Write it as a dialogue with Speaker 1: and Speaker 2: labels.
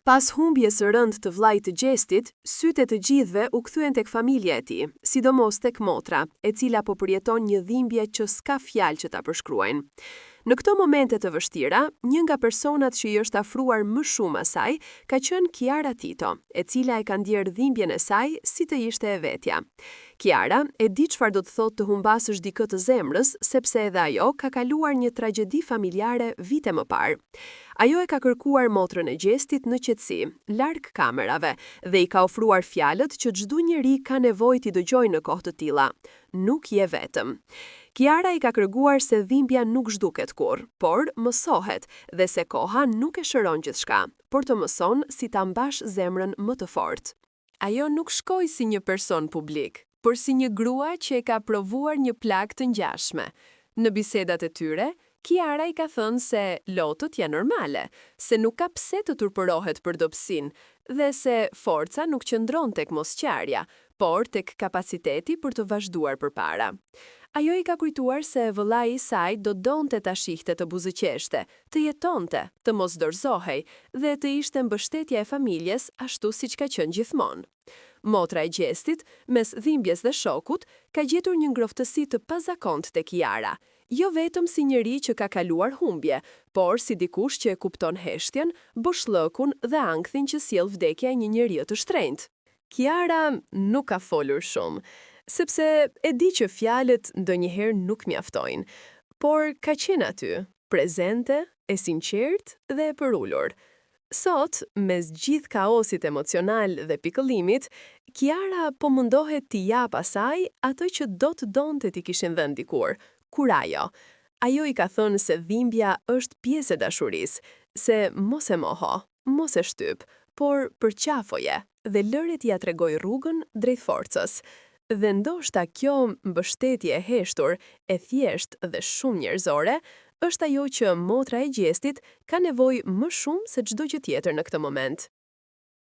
Speaker 1: Pas humbjes së rëndë të vllait të Gjestit, sytë e të gjithëve u kthyen tek familja e tij, sidomos tek motra, e cila po përjeton një dhimbje që s'ka fjalë që ta përshkruajnë. Në këto momente të vështira, një nga personat që i është afruar më shumë asaj ka qenë Kiara Tito, e cila e ka ndjerë dhimbjen e saj si të ishte e vetja. Kiara e di çfarë do të thotë të humbasësh dikë të zemrës, sepse edhe ajo ka kaluar një tragjedi familjare vite më parë. Ajo e ka kërkuar motrën e Gjestit në qetësi, larg kamerave, dhe i ka ofruar fjalët që çdo njeri ka nevojë t'i dëgjojë në kohë të tilla. Nuk je vetëm. Kiara i ka kërkuar se dhimbja nuk zhduket kurrë, por mësohet, dhe se koha nuk e shëron gjithçka, por të mëson si ta mbash zemrën më të fortë. Ajo nuk shkoi si një person publik, por si një grua që e ka provuar një plagë të ngjashme. Në bisedat e tyre, Kiara i ka thënë se lotët janë normale, se nuk ka pse të turpërohet për dobësinë, dhe se forca nuk qëndron tek mosqarja, por tek kapaciteti për të vazhduar përpara. Ajo i ka kujtuar se vëllai i saj do donte ta shihte të buzëqeshte, të jetonte, të mos dorëzohej dhe të ishte mbështetja e familjes ashtu siç ka qenë gjithmonë. Motra e Gjestit, mes dhimbjes dhe shokut, ka gjetur një ngroftësi të pazakontë tek Kiara, jo vetëm si njeri që ka kaluar humbje, por si dikush që e kupton heshtjen, boshllëkun dhe ankthin që sjell vdekja e një njeriu të shtrenjtë. Kiara nuk ka folur shumë, sepse e di që fjalët ndonjëherë nuk mjaftojnë, por ka qenë aty, prezente, e sinqertë dhe e përulur. Sot, mes gjithë kaosit emocional dhe pikëllimit, Kiara po mundohet t'i jap asaj atë që do të donte t'i kishin dhënë dikur, kur ajo. Ajo i ka thënë se dhimbja është pjesë e dashurisë, se mos e moho, mos e shtyp, por përqafoje dhe lëre t'ia tregoj rrugën drejt forcës. Dhe ndoshta kjo mbështetje e heshtur, e thjeshtë dhe shumë njerëzore, është ajo që motra e Gjestit ka nevojë më shumë se çdo gjë tjetër në këtë moment.